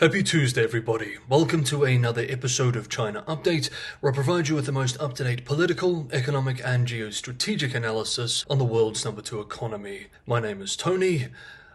Happy Tuesday, everybody. Welcome to another episode of China Update, where I provide you with the most up-to-date political, economic, and geostrategic analysis on the world's #2 economy. My name is Tony.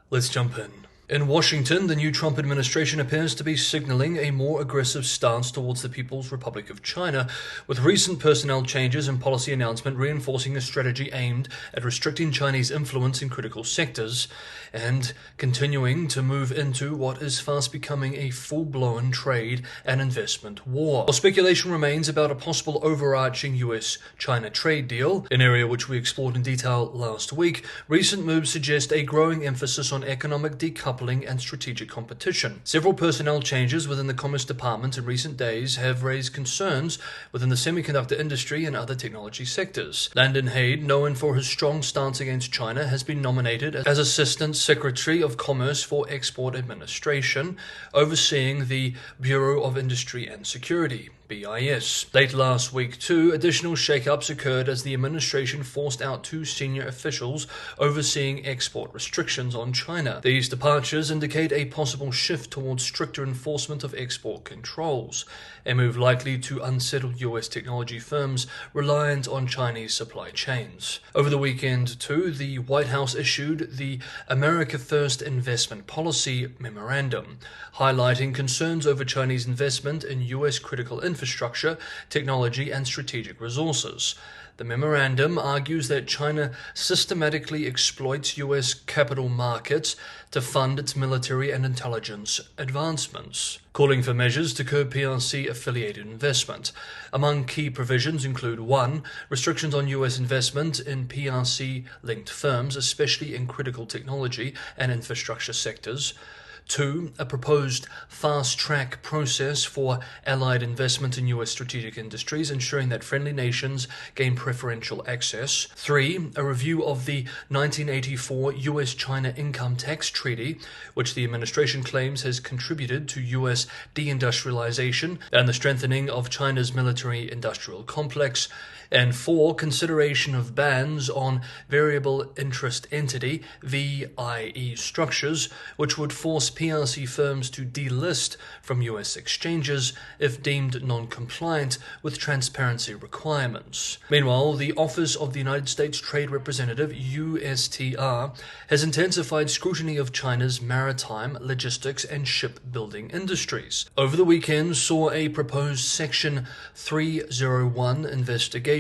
Let's jump in. In Washington, the new Trump administration appears to be signaling a more aggressive stance towards the People's Republic of China, with recent personnel changes and policy announcement reinforcing a strategy aimed at restricting Chinese influence in critical sectors and continuing to move into what is fast becoming a full-blown trade and investment war. While speculation remains about a possible overarching US-China trade deal, an area which we explored in detail last week, recent moves suggest a growing emphasis on economic decoupling and strategic competition. Several personnel changes within the Commerce Department in recent days have raised concerns within the semiconductor industry and other technology sectors. Landon Haid, known for his strong stance against China, has been nominated as Assistant Secretary of Commerce for Export Administration, overseeing the Bureau of Industry and Security. BIS. Late last week, too, additional shakeups occurred as the administration forced out two senior officials overseeing export restrictions on China. These departures indicate a possible shift towards stricter enforcement of export controls, a move likely to unsettle US technology firms reliant on Chinese supply chains. Over the weekend, too, the White House issued the America First Investment Policy Memorandum, highlighting concerns over Chinese investment in US critical infrastructure, technology, and strategic resources. The memorandum argues that China systematically exploits US capital markets to fund its military and intelligence advancements, calling for measures to curb PRC-affiliated investment. Among key provisions include 1. Restrictions on US investment in PRC-linked firms, especially in critical technology and infrastructure sectors. 2. A proposed fast-track process for allied investment in U.S. strategic industries, ensuring that friendly nations gain preferential access. 3. A review of the 1984 U.S.-China Income Tax Treaty, which the administration claims has contributed to U.S. deindustrialization and the strengthening of China's military-industrial complex. And 4. Consideration of bans on variable interest entity (VIE) structures, which would force PRC firms to delist from U.S. exchanges if deemed non-compliant with transparency requirements. Meanwhile, the Office of the United States Trade Representative (USTR) has intensified scrutiny of China's maritime, logistics, and shipbuilding industries. Over the weekend saw a proposed Section 301 investigation,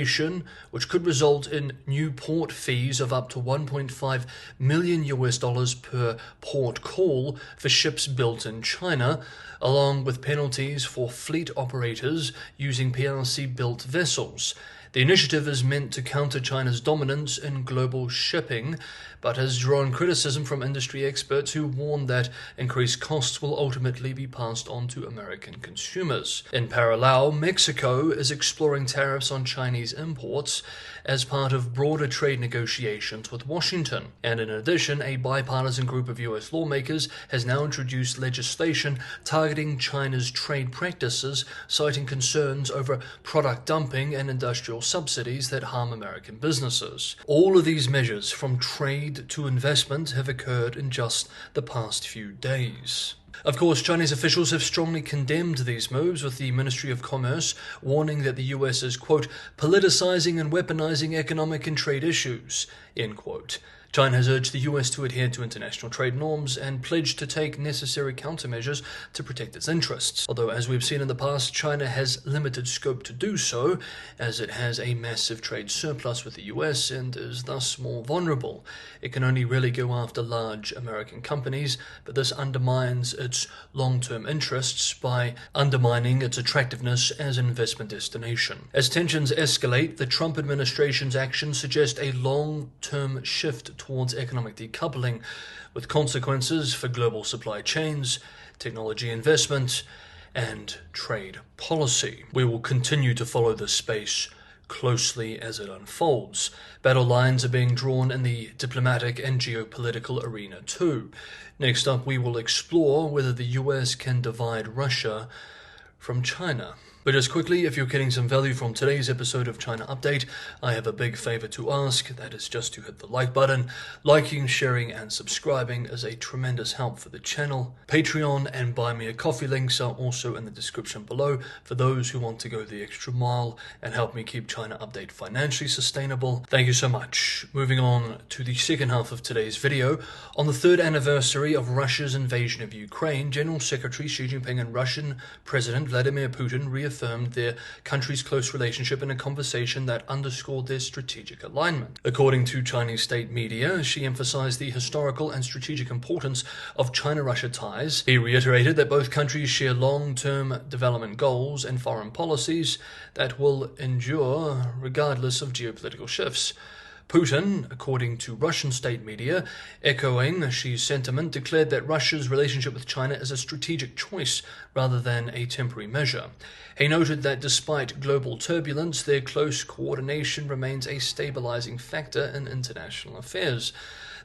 which could result in new port fees of up to $1.5 million per port call for ships built in China, along with penalties for fleet operators using PRC-built vessels. The initiative is meant to counter China's dominance in global shipping, but has drawn criticism from industry experts who warn that increased costs will ultimately be passed on to American consumers. In parallel, Mexico is exploring tariffs on Chinese imports as part of broader trade negotiations with Washington. And in addition, a bipartisan group of U.S. lawmakers has now introduced legislation targeting China's trade practices, citing concerns over product dumping and industrial subsidies that harm American businesses. All of these measures, from trade to investment, have occurred in just the past few days. Of course, Chinese officials have strongly condemned these moves, with the Ministry of Commerce warning that the US is, quote, politicizing and weaponizing economic and trade issues, end quote. China has urged the US to adhere to international trade norms and pledged to take necessary countermeasures to protect its interests. Although, as we've seen in the past, China has limited scope to do so, as it has a massive trade surplus with the US and is thus more vulnerable. It can only really go after large American companies, but this undermines its long-term interests by undermining its attractiveness as an investment destination. As tensions escalate, the Trump administration's actions suggest a long-term shift towards economic decoupling, with consequences for global supply chains, technology investment, and trade policy. We will continue to follow this space closely as it unfolds. Battle lines are being drawn in the diplomatic and geopolitical arena too. Next up, we will explore whether the US can divide Russia from China. But just quickly, if you're getting some value from today's episode of China Update, I have a big favor to ask. That is just to hit the like button. Liking, sharing, and subscribing is a tremendous help for the channel. Patreon and Buy Me a Coffee links are also in the description below for those who want to go the extra mile and help me keep China Update financially sustainable. Thank you so much. Moving on to the second half of today's video. On the third anniversary of Russia's invasion of Ukraine, General Secretary Xi Jinping and Russian President Vladimir Putin reaffirmed their country's close relationship in a conversation that underscored their strategic alignment. According to Chinese state media, Xi emphasized the historical and strategic importance of China-Russia ties. He reiterated that both countries share long-term development goals and foreign policies that will endure regardless of geopolitical shifts. Putin, according to Russian state media, echoing Xi's sentiment, declared that Russia's relationship with China is a strategic choice rather than a temporary measure. He noted that despite global turbulence, their close coordination remains a stabilizing factor in international affairs.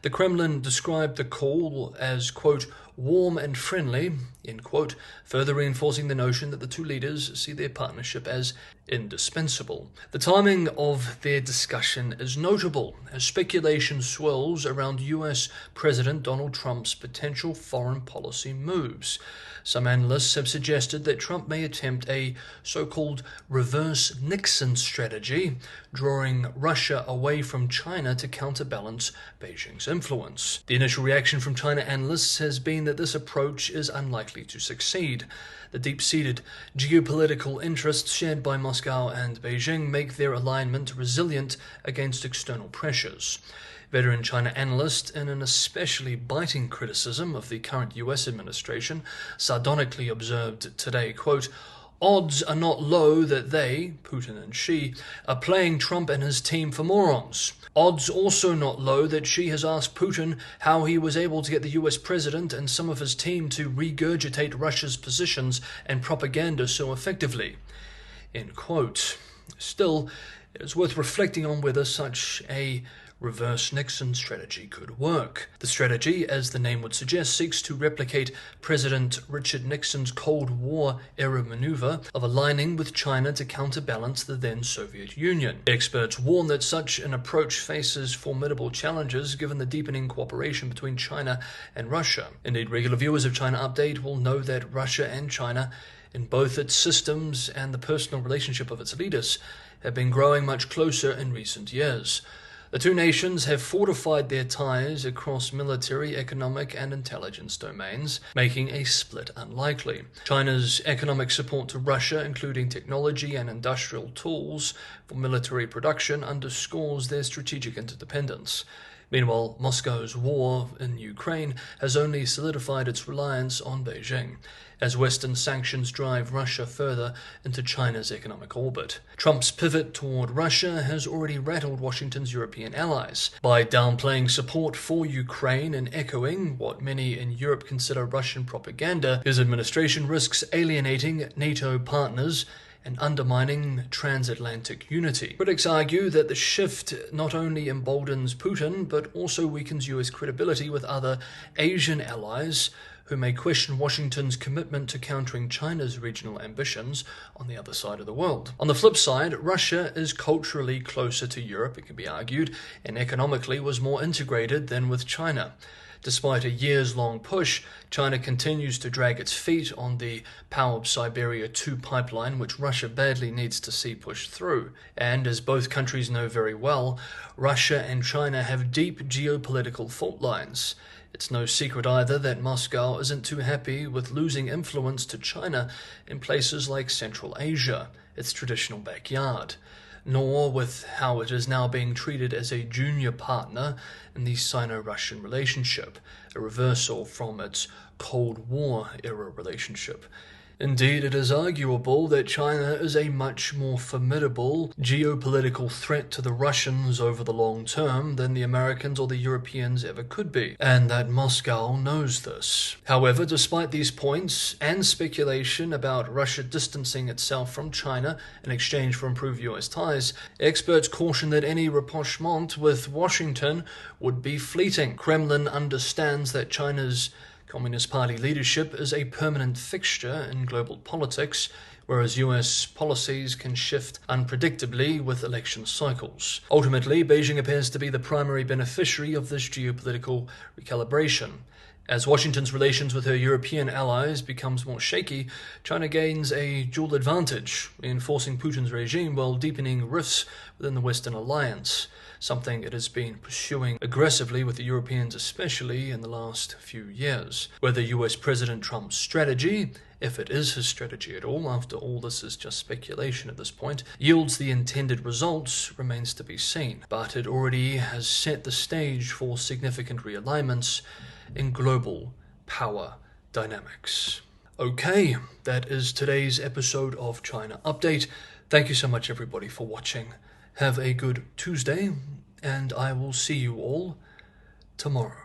The Kremlin described the call as, quote, warm and friendly, end quote, further reinforcing the notion that the two leaders see their partnership as indispensable. The timing of their discussion is notable as speculation swirls around US President Donald Trump's potential foreign policy moves. Some analysts have suggested that Trump may attempt a so-called reverse Nixon strategy, drawing Russia away from China to counterbalance Beijing's influence. The initial reaction from China analysts has been that this approach is unlikely to succeed. The deep-seated geopolitical interests shared by Moscow and Beijing make their alignment resilient against external pressures. Veteran China analyst, in an especially biting criticism of the current US administration, sardonically observed today, quote, odds are not low that they, Putin and Xi, are playing Trump and his team for morons. Odds also not low that Xi has asked Putin how he was able to get the US president and some of his team to regurgitate Russia's positions and propaganda so effectively. End quote. Still, it is worth reflecting on whether such a reverse Nixon strategy could work. The strategy, as the name would suggest, seeks to replicate President Richard Nixon's Cold War-era maneuver of aligning with China to counterbalance the then Soviet Union. Experts warn that such an approach faces formidable challenges given the deepening cooperation between China and Russia. Indeed, regular viewers of China Update will know that Russia and China, in both its systems and the personal relationship of its leaders, have been growing much closer in recent years. The two nations have fortified their ties across military, economic, and intelligence domains, making a split unlikely. China's economic support to Russia, including technology and industrial tools for military production, underscores their strategic interdependence. Meanwhile, Moscow's war in Ukraine has only solidified its reliance on Beijing, as Western sanctions drive Russia further into China's economic orbit. Trump's pivot toward Russia has already rattled Washington's European allies. By downplaying support for Ukraine and echoing what many in Europe consider Russian propaganda, his administration risks alienating NATO partners and undermining transatlantic unity. Critics argue that the shift not only emboldens Putin, but also weakens US credibility with other Asian allies who may question Washington's commitment to countering China's regional ambitions on the other side of the world. On the flip side, Russia is culturally closer to Europe, it can be argued, and economically was more integrated than with China. Despite a years-long push, China continues to drag its feet on the Power of Siberia 2 pipeline, which Russia badly needs to see pushed through. And as both countries know very well, Russia and China have deep geopolitical fault lines. It's no secret either that Moscow isn't too happy with losing influence to China in places like Central Asia, its traditional backyard, nor with how it is now being treated as a junior partner in the Sino-Russian relationship, a reversal from its Cold War-era relationship. Indeed, it is arguable that China is a much more formidable geopolitical threat to the Russians over the long term than the Americans or the Europeans ever could be, and that Moscow knows this. However, despite these points and speculation about Russia distancing itself from China in exchange for improved US ties, experts caution that any rapprochement with Washington would be fleeting. Kremlin understands that China's Communist Party leadership is a permanent fixture in global politics, whereas US policies can shift unpredictably with election cycles. Ultimately, Beijing appears to be the primary beneficiary of this geopolitical recalibration. As Washington's relations with her European allies becomes more shaky, China gains a dual advantage, reinforcing Putin's regime while deepening rifts within the Western alliance, something it has been pursuing aggressively with the Europeans, especially in the last few years. Whether US President Trump's strategy, if it is his strategy at all, after all this is just speculation at this point, yields the intended results remains to be seen, but it already has set the stage for significant realignments in global power dynamics. Okay, that is today's episode of China Update. Thank you so much everybody for watching. Have a good Tuesday, and I will see you all tomorrow.